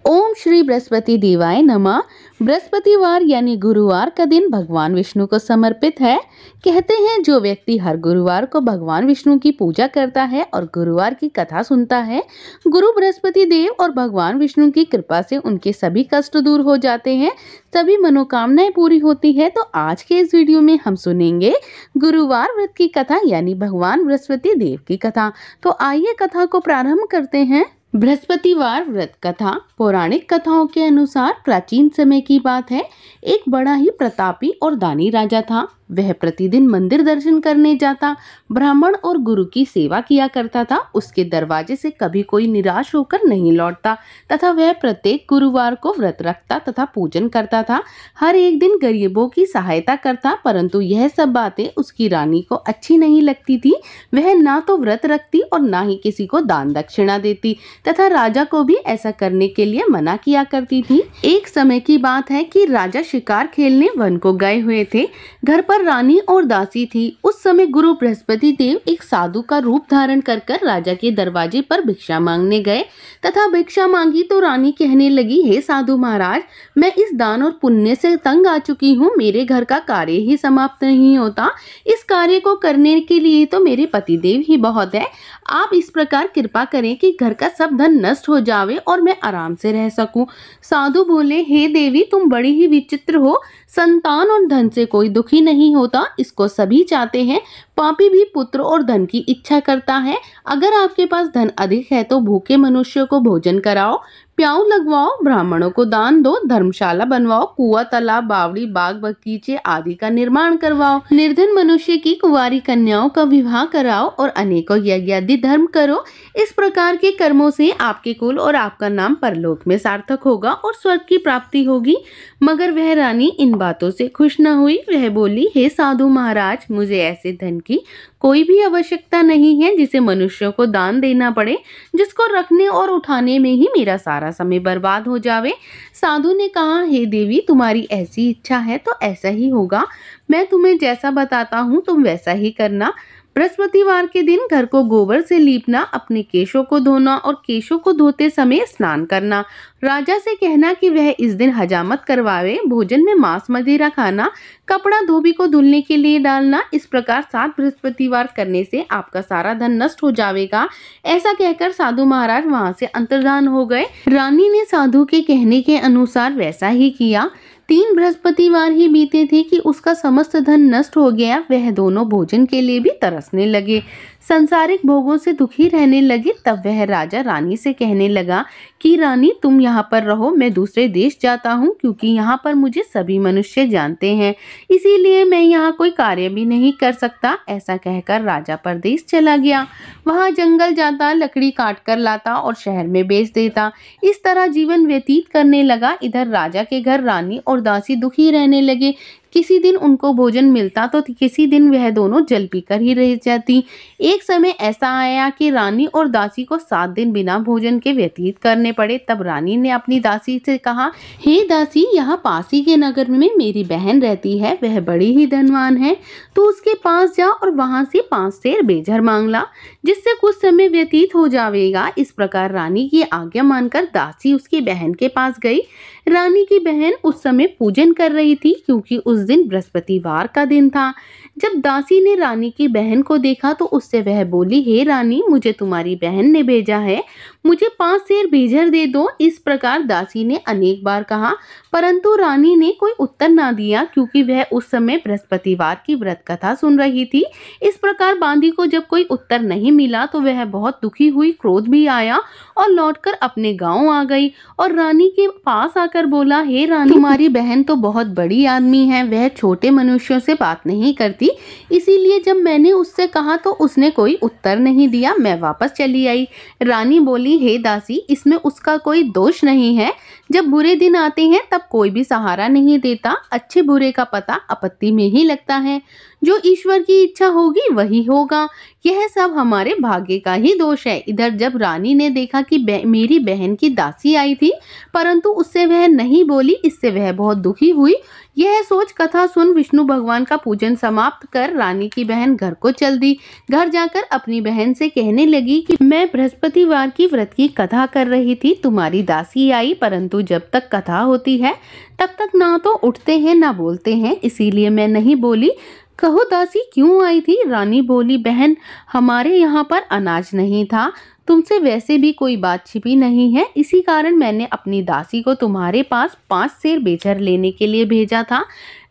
ओम श्री बृहस्पति देवाय नमः। बृहस्पतिवार यानी गुरुवार का दिन भगवान विष्णु को समर्पित है। कहते हैं जो व्यक्ति हर गुरुवार को भगवान विष्णु की पूजा करता है और गुरुवार की कथा सुनता है, गुरु बृहस्पति देव और भगवान विष्णु की कृपा से उनके सभी कष्ट दूर हो जाते हैं, सभी मनोकामनाएं पूरी होती है। तो आज के इस वीडियो में हम सुनेंगे गुरुवार व्रत की कथा यानी भगवान बृहस्पति देव की कथा। तो आइए कथा को प्रारंभ करते हैं। बृहस्पतिवार व्रत कथा पौराणिक कथाओं के अनुसार प्राचीन समय की बात है। एक बड़ा ही प्रतापी और दानी राजा था। वह प्रतिदिन मंदिर दर्शन करने जाता, ब्राह्मण और गुरु की सेवा किया करता था। उसके दरवाजे से कभी कोई निराश होकर नहीं लौटता तथा वह प्रत्येक गुरुवार को व्रत रखता तथा पूजन करता था। हर एक दिन गरीबों की सहायता करता, परंतु यह सब बातें उसकी रानी को अच्छी नहीं लगती थी। वह ना तो व्रत रखती और ना ही किसी को दान दक्षिणा देती तथा राजा को भी ऐसा करने के लिए मना किया करती थी। एक समय की बात है कि राजा शिकार खेलने वन को गए हुए थे। घर पर रानी और दासी थी। उस समय गुरु बृहस्पति देव एक साधु का रूप धारण कर राजा के दरवाजे पर भिक्षा मांगने गए तथा भिक्षा मांगी तो रानी कहने लगी, हे साधु महाराज, मैं इस दान और पुण्य से तंग आ चुकी हूँ। मेरे घर का कार्य ही समाप्त नहीं होता। इस कार्य को करने के लिए तो मेरे पतिदेव ही बहुत है। आप इस प्रकार कृपा करें कि घर का सब धन नष्ट हो जावे और मैं आराम से रह सकूं। साधु बोले, हे देवी, तुम बड़ी ही विचित्र हो। संतान और धन से कोई दुखी नहीं होता, इसको सभी चाहते हैं। पापी भी पुत्र और धन की इच्छा करता है। अगर आपके पास धन अधिक है तो भूखे मनुष्यों को भोजन कराओ, प्याऊ लगवाओ, ब्राह्मणों को दान दो, धर्मशाला बनवाओ, कुआं, तालाब, बावड़ी, बाग बगीचे आदि का निर्माण करवाओ, निर्धन मनुष्य की कुंवारी कन्याओं का विवाह कराओ और अनेकों यज्ञादि धर्म करो। इस प्रकार के कर्मों से आपके कुल और आपका नाम परलोक में सार्थक होगा और स्वर्ग की प्राप्ति होगी। मगर वह रानी इन बातों से खुश न हुई। वह बोली, हे साधु महाराज, मुझे ऐसे धन की कोई भी आवश्यकता नहीं है जिसे मनुष्यों को दान देना पड़े, जिसको रखने और उठाने में ही मेरा सारा समय बर्बाद हो जावे। साधु ने कहा, हे देवी, तुम्हारी ऐसी इच्छा है तो ऐसा ही होगा। मैं तुम्हें जैसा बताता हूँ तुम वैसा ही करना। बृहस्पतिवार के दिन घर को गोबर से लीपना, अपने केशों को धोना और केशों को धोते समय स्नान करना। राजा से कहना कि वह इस दिन हजामत करवावे। भोजन में मांस मदिरा खाना, कपड़ा धोबी को धुलने के लिए डालना। इस प्रकार 7 बृहस्पतिवार करने से आपका सारा धन नष्ट हो जाएगा। ऐसा कहकर साधु महाराज वहां से अंतर्धान हो गए। रानी ने साधु के कहने के अनुसार वैसा ही किया। 3 बृहस्पतिवार ही बीते थे कि उसका समस्त धन नष्ट हो गया। वह दोनों भोजन के लिए भी तरसने लगे, संसारिक भोगों से दुखी रहने लगे। तब वह राजा रानी से कहने लगा कि रानी, तुम यहाँ पर रहो, मैं दूसरे देश जाता हूँ, क्योंकि यहाँ पर मुझे सभी मनुष्य जानते हैं, इसीलिए मैं यहाँ कोई कार्य भी नहीं कर सकता। ऐसा कहकर राजा परदेश चला गया। वहाँ जंगल जाता, लकड़ी काट कर लाता और शहर में बेच देता। इस तरह जीवन व्यतीत करने लगा। इधर राजा के घर रानी और दासी दुखी रहने लगे। किसी दिन उनको भोजन मिलता तो किसी दिन वह दोनों जल पीकर ही रह जाती। एक समय ऐसा आया कि रानी और दासी को 7 दिन बिना भोजन के व्यतीत करने पड़े। तब रानी ने अपनी दासी से कहा, हे दासी, यहाँ पास ही के नगर में मेरी बहन रहती है, वह बड़ी ही धनवान है। तो उसके पास जा और वहां से 5 सेर बेझर मांग ला, जिससे कुछ समय व्यतीत हो जाएगा। इस प्रकार रानी की आज्ञा मानकर दासी उसकी बहन के पास गई। रानी की बहन उस समय पूजन कर रही थी, क्योंकि उस दिन बृहस्पतिवार का दिन था। जब दासी ने रानी की बहन को देखा तो उससे वह बोली, हे रानी, मुझे तुम्हारी बहन ने भेजा है, मुझे 5 सेर बेझर दे दो। इस प्रकार दासी ने अनेक बार कहा, परंतु रानी ने कोई उत्तर ना दिया, क्योंकि वह उस समय बृहस्पतिवार की व्रत कथा सुन रही थी। इस प्रकार बांदी को जब कोई उत्तर नहीं मिला तो वह बहुत दुखी हुई, क्रोध भी आया और लौटकर अपने गांव आ गई और रानी के पास आकर बोला, हे रानी, तुम्हारी बहन तो बहुत बड़ी आदमी है, वह छोटे मनुष्यों से बात नहीं करती, इसीलिए जब मैंने उससे कहा तो उसने कोई उत्तर नहीं दिया, मैं वापस चली आई। रानी बोली, हे दासी, इसमें उसका कोई दोष नहीं है। जब बुरे दिन आते हैं तब कोई भी सहारा नहीं देता। अच्छे बुरे का पता आपत्ति में ही लगता है। जो ईश्वर की इच्छा होगी वही होगा। यह सब हमारे भाग्य का ही दोष है। इधर जब रानी ने देखा कि मेरी बहन की दासी आई थी, परंतु उससे वह नहीं बोली, इससे वह बहुत दुखी हुई। यह सोच कथा सुन विष्णु भगवान का पूजन समाप्त कर रानी की बहन घर को चल दी। घर जाकर अपनी बहन से कहने लगी कि मैं बृहस्पतिवार की व्रत की कथा कर रही थी, तुम्हारी दासी आई, परंतु जब तक कथा होती है तब तक ना तो उठते हैं ना बोलते हैं, इसीलिए मैं नहीं बोली। कहो दासी क्यों आई थी? रानी बोली, बहन हमारे यहाँ पर अनाज नहीं था, तुमसे वैसे भी कोई बात छिपी नहीं है, इसी कारण मैंने अपनी दासी को तुम्हारे पास 5 सेर बेचर लेने के लिए भेजा था।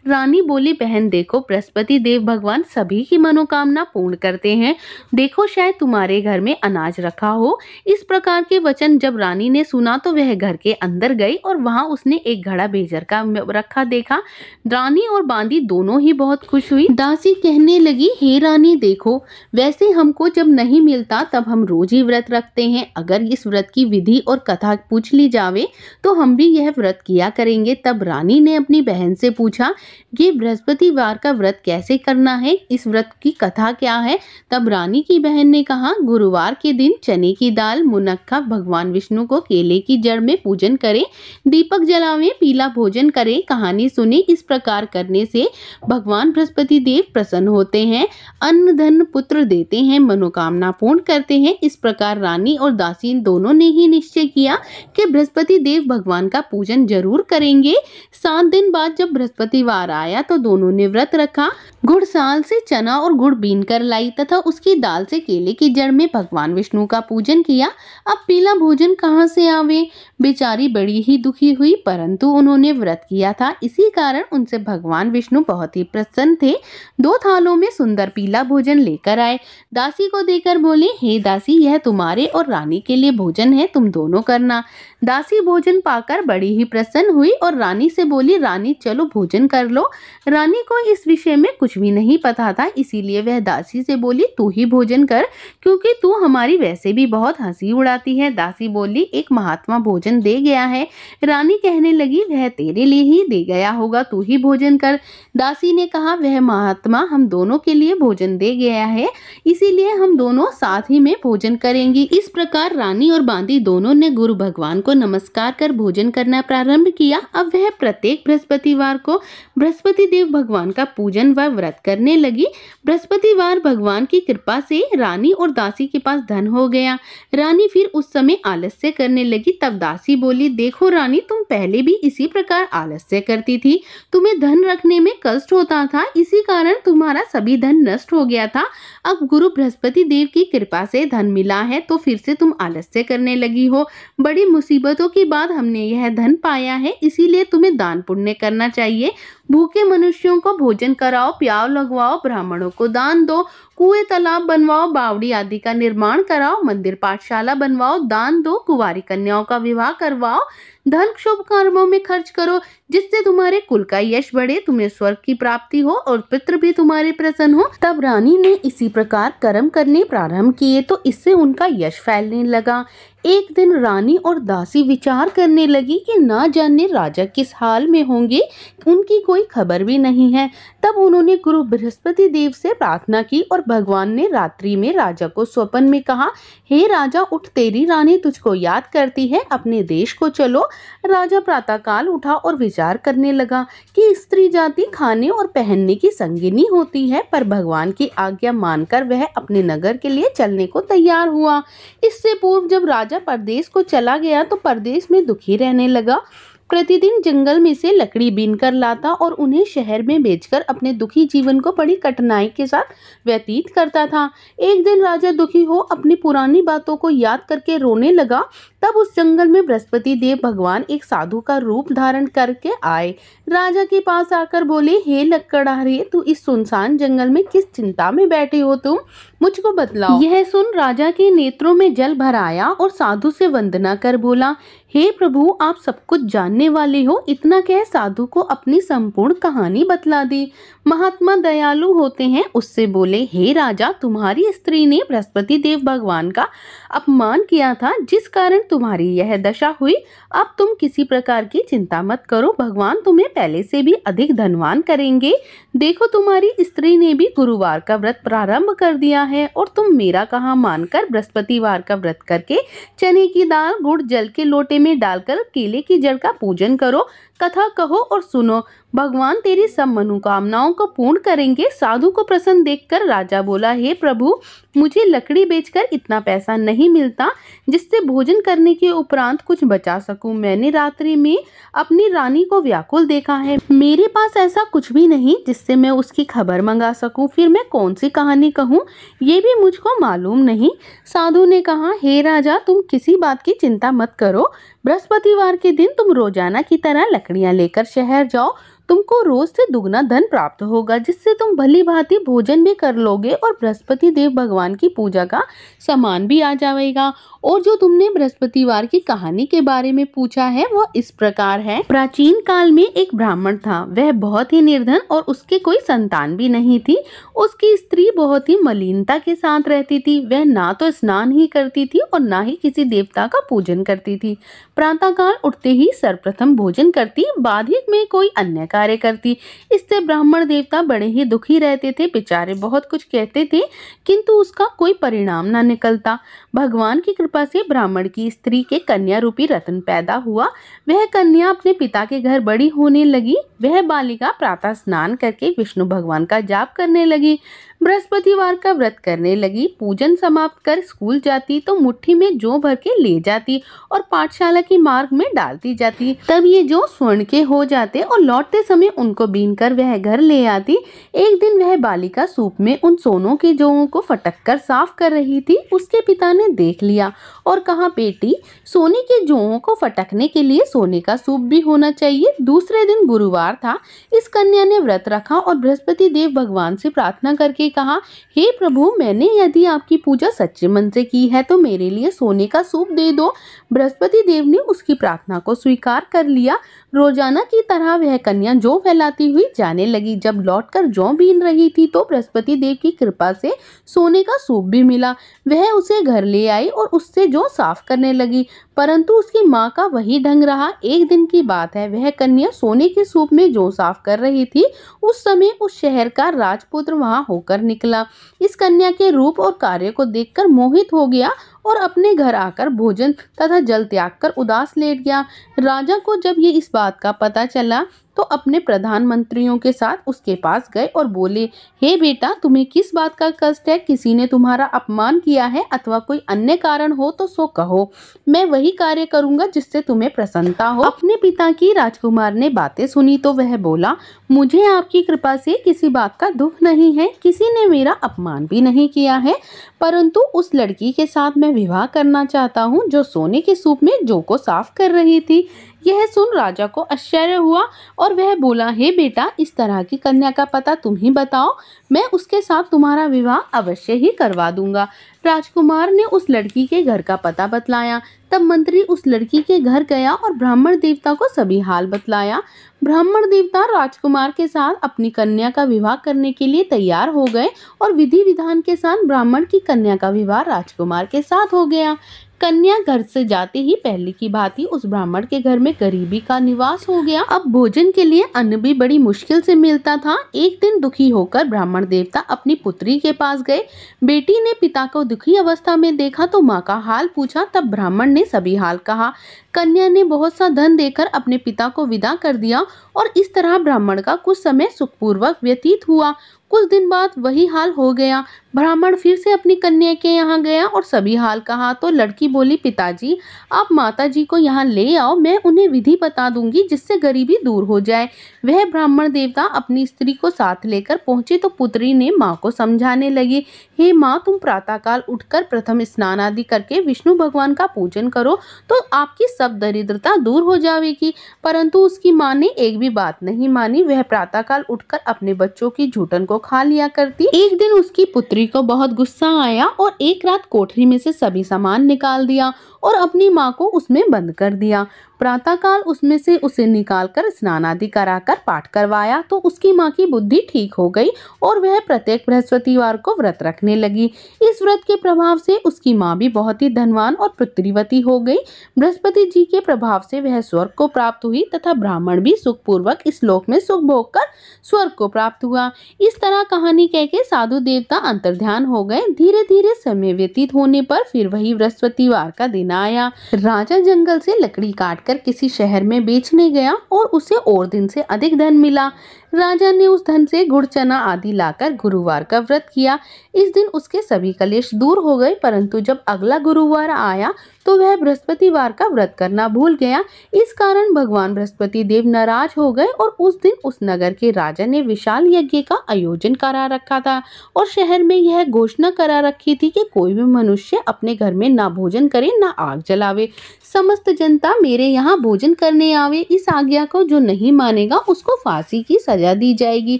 रानी बोली, बहन देखो बृहस्पति देव भगवान सभी की मनोकामना पूर्ण करते हैं, देखो शायद तुम्हारे घर में अनाज रखा हो। इस प्रकार के वचन जब रानी ने सुना तो वह घर के अंदर गई और वहां उसने एक घड़ा बेचर का रखा देखा। रानी और बांदी दोनों ही बहुत खुश हुई। दासी कहने लगी, हे रानी देखो, वैसे हमको जब नहीं मिलता तब हम रोज ही व्रत रखते हैं, अगर इस व्रत की विधि और कथा पूछ ली जावे तो हम भी यह व्रत किया करेंगे। तब रानी ने अपनी बहन से पूछा, ये बृहस्पतिवार का व्रत कैसे करना है, इस व्रत की कथा क्या है? तब रानी की बहन ने कहा, गुरुवार के दिन चने की दाल, मुनक्का, भगवान विष्णु को केले की जड़ में पूजन करें, दीपक जलावें, पीला भोजन करें, कहानी सुने। इस प्रकार करने से भगवान बृहस्पति देव प्रसन्न होते हैं, अन्न धन पुत्र देते हैं, मनोकामना पूर्ण करते हैं। इस प्रकार रानी और दासी दोनों ने ही निश्चय किया कि बृहस्पति देव भगवान का पूजन जरूर करेंगे। 7 दिन बाद जब बृहस्पतिवार आया तो दोनों ने व्रत रखा। गुड़साल से चना और गुड़ बीन कर लाई तथा उसकी दाल से केले की जड़ में भगवान विष्णु का पूजन किया। अब पीला भोजन कहाँ से आवे? बेचारी बड़ी ही दुखी हुई, परंतु उन्होंने व्रत किया था, इसी कारण उनसे भगवान विष्णु बहुत ही प्रसन्न थे। 2 थालों में सुंदर पीला भोजन लेकर आए, दासी को देकर बोले, हे दासी यह तुम्हारे और रानी के लिए भोजन है, तुम दोनों करना। दासी भोजन पाकर बड़ी ही प्रसन्न हुई और रानी से बोली, रानी चलो भोजन कर लो। रानी को इस विषय में कुछ भी नहीं पता था, इसीलिए वह दासी से बोली, तू ही भोजन कर, क्योंकि तू हमारी वैसे भी बहुत हंसी उड़ाती है। दासी बोली, एक महात्मा भोजन दे गया है। रानी कहने लगी, वह तेरे लिए ही दे गया होगा, तू ही भोजन कर। दासी ने कहा, वह महात्मा हम दोनों के लिए भोजन दे गया है, इसीलिए हम दोनों साथ ही में भोजन करेंगे। इस प्रकार रानी और बांदी दोनों ने गुरु भगवान को नमस्कार कर भोजन करना प्रारंभ किया। अब वह प्रत्येक बृहस्पतिवार को बृहस्पति देव भगवान का पूजन व व्रत करने लगी। बृहस्पतिवार भगवान की कृपा से रानी और दासी के पास धन हो गया। रानी फिर उस समय आलस्य करने लगी। तब दासी बोली, देखो रानी, तुम पहले भी इसी प्रकार आलस्य करती थी, तुम्हें धन रखने में कष्ट होता था, इसी कारण तुम्हारा सभी धन नष्ट हो गया था। अब गुरु बृहस्पति देव की कृपा से धन मिला है तो फिर से तुम आलस्य करने लगी हो। बड़ी मुसीबतों के बाद हमने यह धन पाया है, इसीलिए तुम्हें दान पुण्य करना चाहिए। भूखे मनुष्यों को भोजन कराओ, प्याव लगवाओ, ब्राह्मणों को दान दो, कुएं तालाब बनवाओ, बावड़ी आदि का निर्माण कराओ, मंदिर पाठशाला बनवाओ, दान दो, कुंवारी कन्याओं का विवाह करवाओ, धन शुभ कर्मों में खर्च करो, जिससे तुम्हारे कुल का यश बढ़े, तुम्हें स्वर्ग की प्राप्ति हो और पितृ भी तुम्हारे प्रसन्न हो। तब रानी ने इसी प्रकार कर्म करने प्रारंभ किए तो इससे उनका यश फैलने लगा। एक दिन रानी और दासी विचार करने लगी कि ना जाने राजा किस हाल में होंगे, उनकी कोई खबर भी नहीं है। तब उन्होंने गुरु बृहस्पति देव से प्रार्थना की और भगवान ने रात्रि में राजा को स्वप्न में कहा, हे राजा उठ, तेरी रानी तुझको याद करती है, अपने देश को चलो। राजा प्रातःकाल उठा और विचार करने लगा कि स्त्री जाति खाने और पहनने की संगिनी होती है, पर भगवान की आज्ञा मानकर वह अपने नगर के लिए चलने को तैयार हुआ। इससे पूर्व जब राजा परदेश को चला गया तो परदेश में दुखी रहने लगा। प्रतिदिन जंगल में से लकड़ी बीनकर लाता और उन्हें शहर में बेचकर अपने दुखी जीवन को बड़ी कठिनाई के साथ व्यतीत करता था। एक दिन राजा दुखी हो अपनी पुरानी बातों को याद करके रोने लगा। तब उस जंगल में बृहस्पति देव भगवान एक साधु का रूप धारण करके आए। राजा के पास आकर बोले, हे लक्कड़हारे, तू इस सुनसान जंगल में किस चिंता में बैठे हो, तुम मुझको बतलाओ। यह सुन राजा के नेत्रों में जल भर आया और साधु से वंदना कर बोला, हे प्रभु, आप सब कुछ जानने वाले हो। इतना कह साधु को अपनी संपूर्ण कहानी बतला दी। महात्मा दयालु होते हैं, उससे बोले, हे राजा, तुम्हारी स्त्री ने बृहस्पति देव भगवान का अपमान किया था, जिस कारण तुम्हारी यह दशा हुई। अब तुम किसी प्रकार की चिंता मत करो, भगवान तुम्हें पहले से भी अधिक धनवान करेंगे। देखो तुम्हारी स्त्री ने भी गुरुवार का व्रत प्रारंभ कर दिया है और तुम मेरा कहा मानकर बृहस्पतिवार का व्रत करके चने की दाल गुड़ जल के लोटे में डालकर केले की जड़ का पूजन करो, कथा कहो और सुनो, भगवान तेरी सब मनोकामनाओं को पूर्ण करेंगे। साधु को प्रसन्न देखकर राजा बोला, हे प्रभु, मुझे लकड़ी बेचकर इतना पैसा नहीं मिलता जिससे भोजन करने के उपरांत कुछ बचा सकूं। मैंने रात्रि में अपनी रानी को व्याकुल देखा है, मेरे पास ऐसा कुछ भी नहीं जिससे मैं उसकी खबर मंगा सकूं। फिर मैं कौन सी कहानी कहूं, ये भी मुझको मालूम नहीं। साधु ने कहा, हे राजा, तुम किसी बात की चिंता मत करो। बृहस्पतिवार के दिन तुम रोजाना की तरह लकड़ियां लेकर शहर जाओ, तुमको रोज से दुगना धन प्राप्त होगा, जिससे तुम भली भांति भोजन भी कर लोगे और बृहस्पति देव भगवान की पूजा का सामान भी आ जाएगा। और जो तुमने बृहस्पतिवार की कहानी के बारे में पूछा है वो इस प्रकार है। प्राचीन काल में एक ब्राह्मण था, वह बहुत ही निर्धन और उसके कोई संतान भी नहीं थी। उसकी स्त्री बहुत ही मलिनता के साथ रहती थी, वह ना तो स्नान ही करती थी और ना ही किसी देवता का पूजन करती थी। प्रातःकाल उठते ही सर्वप्रथम भोजन करती, बाद ही में कोई अन्य कार्य करती। इससे ब्राह्मण देवता बड़े ही दुखी रहते थे, बेचारे बहुत कुछ कहते थे किंतु उसका कोई परिणाम न निकलता। भगवान की कृपा से ब्राह्मण की स्त्री के कन्या रूपी रत्न पैदा हुआ। वह कन्या अपने पिता के घर बड़ी होने लगी। वह बालिका प्रातः स्नान करके विष्णु भगवान का जाप करने लगी, बृहस्पतिवार का व्रत करने लगी। पूजन समाप्त कर स्कूल जाती तो मुट्ठी में जौ भर के ले जाती और पाठशाला के मार्ग में डालती जाती। तब ये जौ स्वर्ण के हो जाते और लौटते समय उनको बीनकर वह घर ले आती। एक दिन वह बालिका सूप में उन सोनों के जौओं को फटक कर साफ कर रही थी। उसके पिता ने देख लिया और कहा, बेटी, सोने के जौओं को फटकने के लिए सोने का सूप भी होना चाहिए। दूसरे दिन गुरुवार था। इस कन्या ने व्रत रखा और बृहस्पति देव भगवान से प्रार्थना करके कहा, हे प्रभु, मैंने यदि आपकी पूजा सच्चे मन से की है तो मेरे लिए सोने का सूप दे दो। बृहस्पति देव ने उसकी प्रार्थना को स्वीकार कर लिया। रोजाना की तरह वह कन्या जौ फैलाती हुई जाने लगी। जब लौटकर जौ बीन रही थी तो बृहस्पति देव की कृपा से सोने का सूप भी मिला। वह उसे घर ले आई और उससे जौ साफ करने लगी, परंतु उसकी माँ का वही ढंग रहा। एक दिन की बात है, वह कन्या सोने के सूप में जौ साफ कर रही थी। उस समय उस शहर का राजपुत्र वहां होकर निकला। इस कन्या के रूप और कार्य को देखकर मोहित हो गया और अपने घर आकर भोजन तथा जल त्याग कर उदास लेट गया। राजा को जब ये इस बात का पता चला तो अपने प्रधानमंत्रियों के साथ उसके पास गए और बोले, हे बेटा, तुम्हें किस बात का कष्ट है? किसी ने तुम्हारा अपमान किया है अथवा कोई अन्य कारण हो तो सो कहो, मैं वही कार्य करूंगा जिससे तुम्हें प्रसन्नता हो। अपने पिता की राजकुमार ने बातें सुनी तो वह बोला, मुझे आपकी कृपा से किसी बात का दुख नहीं है, किसी ने मेरा अपमान भी नहीं किया है, परंतु उस लड़की के साथ मैं विवाह करना चाहता हूँ जो सोने के सूप में जौ को साफ कर रही थी। यह सुन राजा को आश्चर्य हुआ और वह बोला, हे बेटा, इस तरह की कन्या का पता तुम ही बताओ, मैं उसके साथ तुम्हारा विवाह अवश्य ही करवा दूंगा। राजकुमार ने उस लड़की के घर का पता बतलाया। तब मंत्री उस लड़की के घर गया और ब्राह्मण देवता को सभी हाल बतलाया। ब्राह्मण देवता राजकुमार के साथ अपनी कन्या का विवाह करने के लिए तैयार हो गए और विधि विधान के साथ ब्राह्मण की कन्या का विवाह राजकुमार के साथ हो गया। कन्या घर से जाते ही पहले की भांति उस ब्राह्मण के घर में गरीबी का निवास हो गया। अब भोजन के लिए अन्न भी बड़ी मुश्किल से मिलता था। एक दिन दुखी होकर ब्राह्मण देवता अपनी पुत्री के पास गए। बेटी ने पिता को दुखी अवस्था में देखा तो माँ का हाल पूछा। तब ब्राह्मण ने सभी हाल कहा। कन्या ने बहुत सा धन देकर अपने पिता को विदा कर दिया और इस तरह ब्राह्मण का कुछ समय सुखपूर्वक व्यतीत हुआ। कुछ दिन बाद वही हाल हो गया। ब्राह्मण फिर से अपनी कन्या के यहाँ गया और सभी हाल कहा तो लड़की बोली, पिताजी, आप माताजी को यहाँ ले आओ, मैं उन्हें विधि बता दूंगी जिससे गरीबी दूर हो जाए। वह ब्राह्मण देवता अपनी स्त्री को साथ लेकर पहुंचे तो पुत्री ने माँ को समझाने लगी, हे माँ, तुम प्रातःकाल उठकर प्रथम स्नान आदि करके विष्णु भगवान का पूजन करो तो आपकी सब दरिद्रता दूर हो जाएगी। परंतु उसकी माँ ने एक भी बात नहीं मानी। वह प्रातःकाल उठकर अपने बच्चों की झूठन को को खा लिया करती। एक दिन उसकी पुत्री को बहुत गुस्सा आया और एक रात कोठरी में से सभी सामान निकाल दिया और अपनी माँ को उसमें बंद कर दिया। प्रातःकाल उसमें से उसे निकालकर स्नान आदि कराकर पाठ करवाया तो उसकी माँ की बुद्धि ठीक हो गई और वह प्रत्येक बृहस्पतिवार को व्रत रखने लगी। इस व्रत के प्रभाव से उसकी माँ भी बहुत ही धनवान और पुत्रीवती हो गई। बृहस्पति जी के प्रभाव से वह स्वर्ग को प्राप्त हुई तथा ब्राह्मण भी सुखपूर्वक इस लोक में सुख भोग कर स्वर्ग को प्राप्त हुआ। इस तरह कहानी कह के साधु देवता अंतर्ध्यान हो गए। धीरे धीरे समय व्यतीत होने पर फिर वही बृहस्पतिवार का दिन आया। राजा जंगल से लकड़ी काटकर किसी शहर में बेचने गया और उसे और दिन से अधिक धन मिला। राजा ने उस धन से गुड़ चना आदि लाकर गुरुवार का व्रत किया। इस दिन उसके सभी कलेश दूर हो गए, परंतु जब अगला गुरुवार आया तो वह बृहस्पतिवार का व्रत करना भूल गया। इस कारण भगवान बृहस्पति देव नाराज हो गए और उस दिन उस नगर के राजा ने विशाल यज्ञ का आयोजन करा रखा था और शहर में यह घोषणा करा रखी थी कि कोई भी मनुष्य अपने घर में ना भोजन करे ना आग जलावे। समस्त जनता मेरे यहाँ भोजन करने आवे। इस आज्ञा को जो नहीं मानेगा उसको फांसी की सजा दी जाएगी।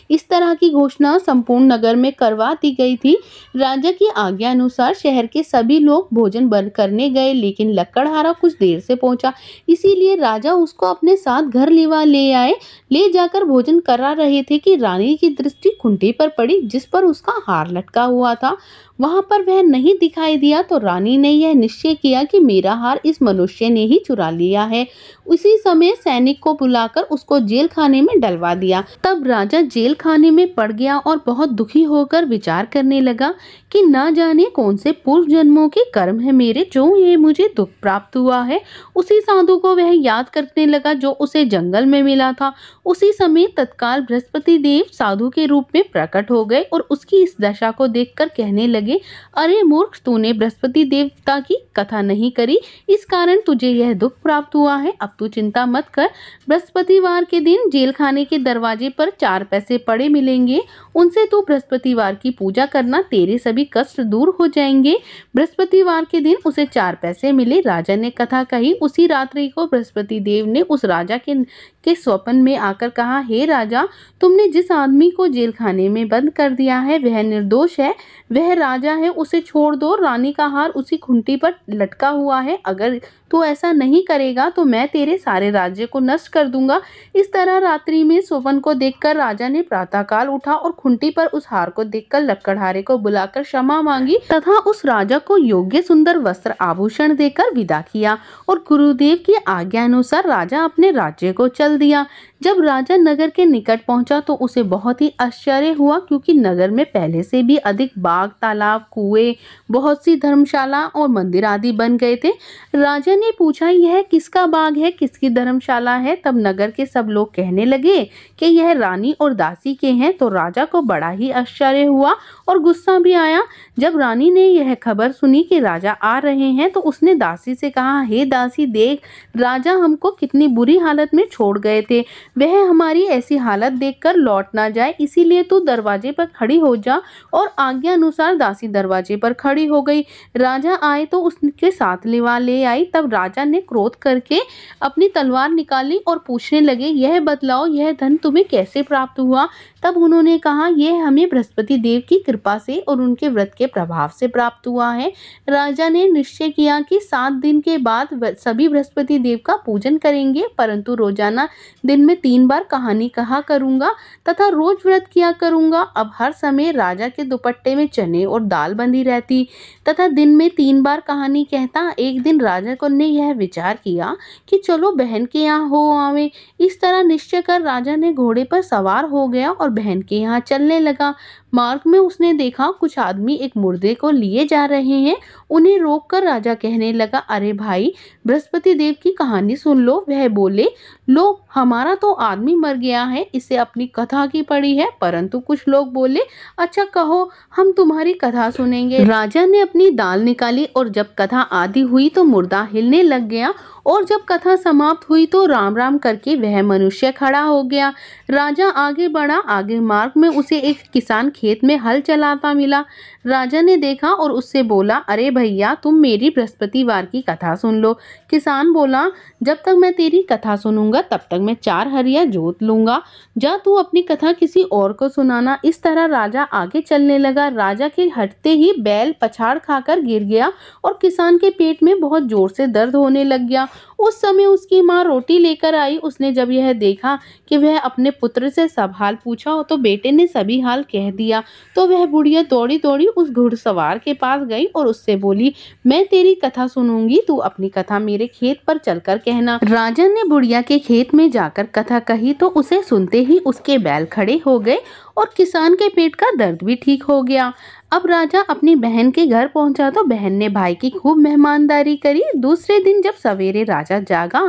इस तरह की घोषणा संपूर्ण नगर में करवा दी गई थी। राजा की आज्ञा अनुसार शहर के सभी लोग भोजन बंद करने गए, लेकिन लकड़हारा कुछ देर से पहुंचा, इसीलिए राजा उसको अपने साथ घर ले आए। ले जाकर भोजन करा रहे थे कि रानी की दृष्टि खूंटी पर पड़ी जिस पर उसका हार लटका हुआ था। वहां पर वह नहीं दिखाई दिया तो रानी ने यह निश्चय किया कि मेरा हार इस मनुष्य ने ही चुरा लिया है। उसी समय सैनिक को बुलाकर उसको जेल खाने में डलवा दिया। तब राजा जेल खाने में पड़ गया और बहुत दुखी होकर विचार करने लगा कि न जाने कौन से पूर्व जन्मों के कर्म है मेरे जो ये मुझे दुख प्राप्त हुआ है। उसी साधु को वह याद करने लगा जो उसे जंगल में मिला था। उसी समय तत्काल बृहस्पति देव साधु के रूप में प्रकट हो गए और उसकी इस दशा को देखकर कहने लगे, अरे मूर्ख, तूने बृहस्पति देवता की कथा नहीं करी, इस कारण तुझे यह दुख प्राप्त हुआ है। अब तू चिंता मत कर। बृहस्पतिवार के दिन जेल खाने के दरवाजे पर 4 पैसे पड़े मिलेंगे, उनसे तू बृहस्पतिवार की पूजा करना, तेरे सभी कष्ट दूर हो जाएंगे। बृहस्पतिवार के दिन उसे 4 पैसे मिले। राजा ने कथा कही। उसी रात्रि को बृहस्पति देव ने उस राजा के स्वप्न में आकर कहा, हे राजा, तुमने जिस आदमी को जेल खाने में बंद कर दिया है वह निर्दोष है, वह राजा है, उसे छोड़ दो। रानी का हार उसी खूंटी पर लटका हुआ है। अगर तू ऐसा नहीं करेगा तो मैं तेरे सारे राज्य को नष्ट कर दूंगा। इस तरह रात्रि में स्वप्न को देखकर राजा ने प्रातःकाल उठा और खूंटी पर उस हार को देखकर लकड़हारे को बुलाकर क्षमा मांगी तथा उस राजा को योग्य सुंदर वस्त्र आभूषण देकर विदा किया और गुरुदेव की आज्ञा अनुसार राजा अपने राज्य को चल दिया। जब राजा नगर के निकट पहुंचा तो उसे बहुत ही आश्चर्य हुआ, क्योंकि नगर में पहले से भी अधिक बाग, तालाब, कुएं, बहुत सी धर्मशाला और मंदिर आदि बन गए थे। राजा ने पूछा, यह किसका बाग है, किसकी धर्मशाला है? तब नगर के सब लोग कहने लगे कि यह रानी और दासी के हैं। तो राजा को बड़ा ही आश्चर्य हुआ और गुस्सा भी आया। जब रानी ने यह खबर सुनी कि राजा आ रहे हैं तो उसने दासी से कहा, हे दासी, देख, राजा हमको कितनी बुरी हालत में छोड़ गए थे। वह हमारी ऐसी हालत देखकर लौट ना जाए, इसीलिए तू दरवाजे पर खड़ी हो जा। और आज्ञा अनुसार दासी दरवाजे पर खड़ी हो गई। राजा आए तो उसके साथ लिवा ले आई। तब राजा ने क्रोध करके अपनी तलवार निकाली और पूछने लगे, यह बतलाओ, यह धन तुम्हें कैसे प्राप्त हुआ? तब उन्होंने कहा, यह हमें बृहस्पति देव की कृपा से और उनके व्रत के प्रभाव से प्राप्त हुआ है। राजा ने निश्चय किया कि 7 दिन के बाद सभी बृहस्पति देव का पूजन करेंगे, परंतु रोजाना दिन में 3 बार कहानी कहा करूंगा तथा रोज व्रत किया करूंगा। अब हर समय राजा के दुपट्टे में चने और दाल बंधी रहती तथा दिन में 3 बार कहानी कहता। एक दिन राजा को ने यह विचार किया कि चलो बहन के यहाँ हो आवे। इस तरह निश्चय कर राजा ने घोड़े पर सवार हो गया और बहन के यहाँ चलने लगा। मार्ग में उसने देखा कुछ आदमी एक मुर्दे को लिए जा रहे हैं। उन्हें रोककर राजा कहने लगा, अरे भाई, बृहस्पति देव की कहानी सुन लो। वह बोले, लो, हमारा तो आदमी मर गया है, इसे अपनी कथा की पड़ी है। परंतु कुछ लोग बोले, अच्छा कहो, हम तुम्हारी कथा सुनेंगे। राजा ने अपनी दाल निकाली और जब कथा आदि हुई तो मुर्दा हिलने लग गया और जब कथा समाप्त हुई तो राम राम करके वह मनुष्य खड़ा हो गया। राजा आगे बढ़ा। आगे मार्ग में उसे एक किसान खेत में हल चलाता मिला। राजा ने देखा और उससे बोला, अरे भैया, तुम मेरी बृहस्पतिवार की कथा सुन लो। किसान बोला, जब तक मैं तेरी कथा सुनूंगा तब तक मैं 4 हरिया जोत लूंगा। जा तू अपनी कथा किसी और को सुनाना। इस तरह राजा आगे चलने लगा। राजा के हटते ही बैल पछाड़ खाकर गिर गया और किसान के पेट में बहुत जोर से दर्द होने लग गया। उस समय उसकी माँ रोटी लेकर आई। उसने जब यह देखा कि वह अपने पुत्र से सब हाल पूछा तो बेटे ने सभी हाल कह दिया। तो वह बुढ़िया दौड़ी दौड़ी उस घुड़सवार के पास गई और उससे बोली, मैं तेरी कथा सुनूंगी, तू अपनी कथा मेरे खेत पर चलकर कहना। राजा ने बुढ़िया के खेत में जाकर कथा कही तो उसे सुनते ही उसके बैल खड़े हो गए और किसान के पेट का दर्द भी ठीक हो गया। अब राजा अपनी बहन के घर पहुंचा तो बहन ने भाई की खूब मेहमानदारी करी। दूसरे दिन जब सवेरे राजा जागा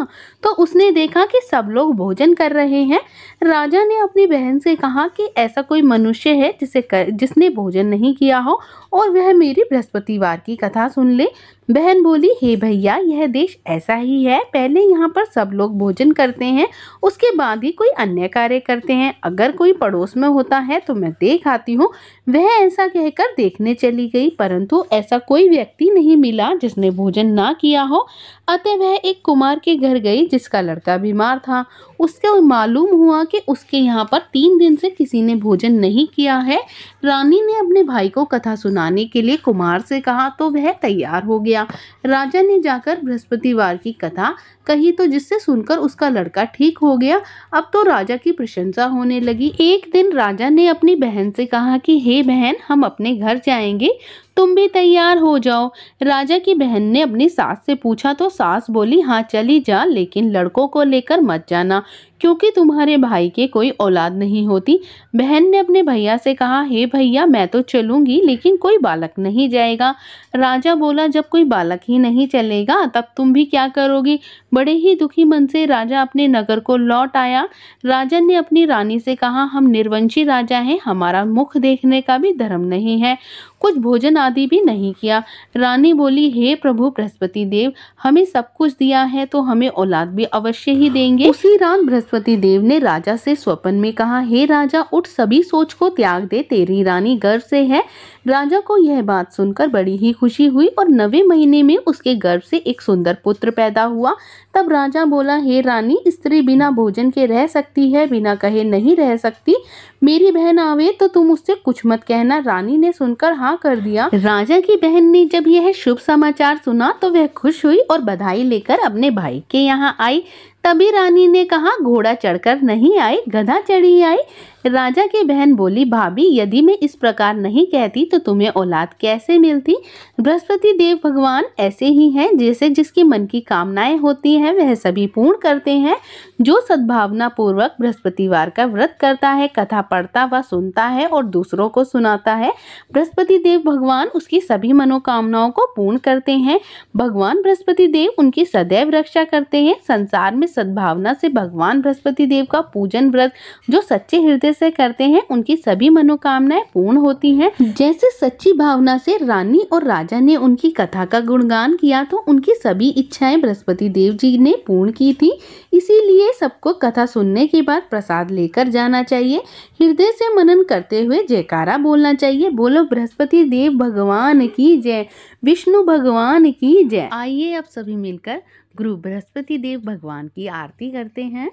तो उसने देखा कि सब लोग भोजन कर रहे हैं। राजा ने अपनी बहन से कहा कि ऐसा कोई मनुष्य है जिसने भोजन नहीं किया हो और वह मेरी बृहस्पतिवार की कथा सुन ले। बहन बोली, हे भैया, यह देश ऐसा ही है। पहले यहाँ पर सब लोग भोजन करते हैं, उसके बाद ही कोई अन्य कार्य करते हैं। अगर कोई पड़ोस में होता है तो मैं देख आती हूँ। वह ऐसा कहकर देखने चली गई, परंतु ऐसा कोई व्यक्ति नहीं मिला जिसने भोजन ना किया हो। अतः वह एक कुमार के घर गई जिसका लड़का बीमार था। उसको मालूम हुआ कि उसके यहाँ पर 3 दिन से किसी ने भोजन नहीं किया है। रानी ने अपने भाई को कथा सुनाने के लिए कुमार से कहा तो वह तैयार हो गया। राजा ने जाकर बृहस्पतिवार की कथा कही तो जिससे सुनकर उसका लड़का ठीक हो गया। अब तो राजा की प्रशंसा होने लगी। एक दिन राजा ने अपनी बहन से कहा कि हे बहन, हम अपने घर जाएंगे, तुम भी तैयार हो जाओ। राजा की बहन ने अपनी सास से पूछा तो सास बोली, हाँ चली जा, लेकिन लड़कों को लेकर मत जाना क्योंकि तुम्हारे भाई के कोई औलाद नहीं होती। बहन ने अपने भैया से कहा, हे भैया, मैं तो चलूंगी लेकिन कोई बालक नहीं जाएगा। राजा बोला, जब कोई बालक ही नहीं चलेगा तब तुम भी क्या करोगी। बड़े ही दुखी मन से राजा अपने नगर को लौट आया। राजा ने अपनी रानी से कहा, हम निर्वंशी राजा हैं, हमारा मुख देखने का भी धर्म नहीं है, कुछ भोजन आदि भी नहीं किया। रानी बोली, हे प्रभु बृहस्पति देव, हमें सब कुछ दिया है तो हमें औलाद भी अवश्य ही देंगे। उसी रात बृहस्पति देव ने राजा से स्वप्न में कहा, हे राजा, उठ, सभी सोच को त्याग दे, तेरी रानी गर्भ से है। राजा को यह बात सुनकर बड़ी ही खुशी हुई और 9वें महीने में उसके गर्भ से एक सुंदर पुत्र पैदा हुआ। तब राजा बोला, हे रानी, स्त्री बिना भोजन के रह सकती है, बिना कहे नहीं रह सकती। मेरी बहन आवे तो तुम उससे कुछ मत कहना। रानी ने सुनकर हाँ कर दिया। राजा की बहन ने जब यह शुभ समाचार सुना तो वह खुश हुई और बधाई लेकर अपने भाई के यहाँ आई। तभी रानी ने कहा, घोड़ा चढ़कर नहीं आई, गधा चढ़ी आई। राजा की बहन बोली, भाभी, यदि मैं इस प्रकार नहीं कहती तो तुम्हें औलाद कैसे मिलती। बृहस्पति देव भगवान ऐसे ही हैं, जैसे जिसके मन की कामनाएं होती हैं वह सभी पूर्ण करते हैं। जो सद्भावना पूर्वक बृहस्पतिवार का व्रत करता है, कथा पढ़ता व सुनता है और दूसरों को सुनाता है, बृहस्पति देव भगवान उसकी सभी मनोकामनाओं को पूर्ण करते हैं। भगवान बृहस्पति देव उनकी सदैव रक्षा करते हैं। संसार में सद्भावना से भगवान बृहस्पति देव का पूजन व्रत जो सच्चे हृदय से करते हैं, उनकी सभी मनोकामनाएं पूर्ण होती हैं। जैसे सच्ची भावना से रानी और राजा ने उनकी कथा का गुणगान किया तो उनकी सभी इच्छाएं बृहस्पति देव जी ने पूर्ण की थी। इसीलिए सबको कथा सुनने के बाद प्रसाद लेकर जाना चाहिए। हृदय से मनन करते हुए जयकारा बोलना चाहिए। बोलो बृहस्पति देव भगवान की जय, विष्णु भगवान की जय। आइए अब सभी मिलकर गुरु बृहस्पति देव भगवान की आरती करते हैं।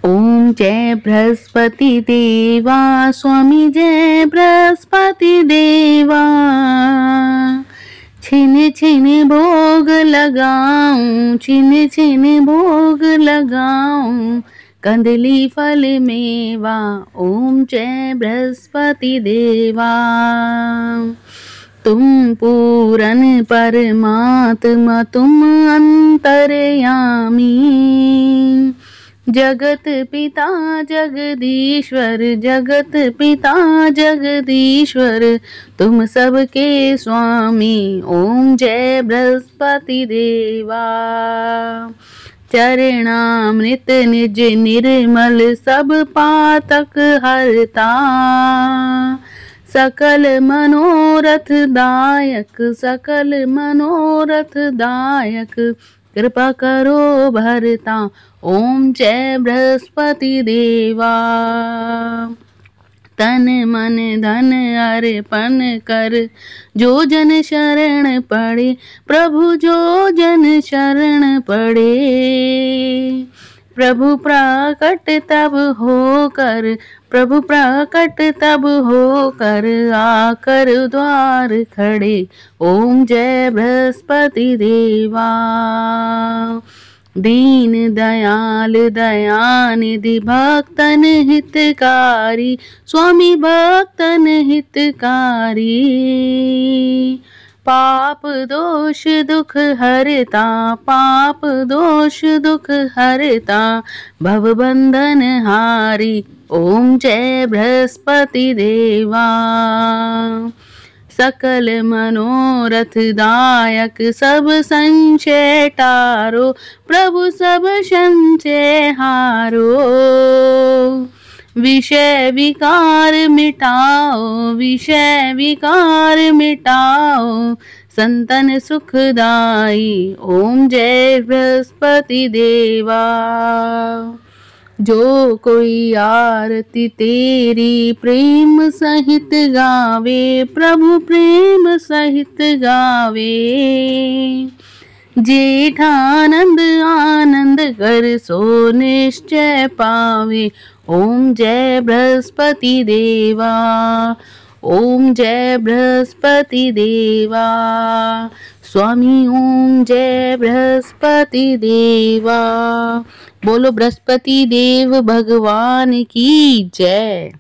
ओम जय बृहस्पति देवा, स्वामी जय बृहस्पति देवा। छिन छिन भोग लगाऊं, छिन छिन भोग लगाऊं, कंदली फल मेवा। ओम जय बृहस्पति देवा। तुम पूरन परमात्मा, तुम अंतर्यामी, जगत पिता जगदीश्वर, जगत पिता जगदीश्वर, तुम सबके स्वामी। ओम जय बृहस्पति देवा। चरणामृत निज निर्मल, सब पातक हरता, सकल मनोरथ दायक, सकल मनोरथ दायक, कृपा करो भरता। ओम जय बृहस्पति देवा। तन मन धन अर्पण कर, जो जन शरण पड़े प्रभु जो जन शरण पड़े। प्रभु प्रकट तब होकर, प्रभु प्रकट तब होकर, आकर द्वार खड़े। ओम जय बृहस्पति देवा। दीन दयाल दयानिधि भक्तन हितकारी, स्वामी भक्तन हितकारी। पाप दोष दुख हरता, पाप दोष दुख हरता, भव बंधन हारी। ओम जय बृहस्पति देवा। सकल मनोरथ दायक, सब संशय टारो, प्रभु सब संशय हारो। विषय विकार मिटाओ, विषय विकार मिटाओ, संतन सुखदाई। ओम जय बृहस्पति देवा। जो कोई आरती तेरी प्रेम सहित गावे, प्रभु प्रेम सहित गावे। जेठानंद आनंद कर, सो निश्चय पावे। ओम जय बृहस्पति देवा। ओम जय बृहस्पति देवा। स्वामी ओम जय बृहस्पति देवा। बोलो बृहस्पति देव भगवान की जय।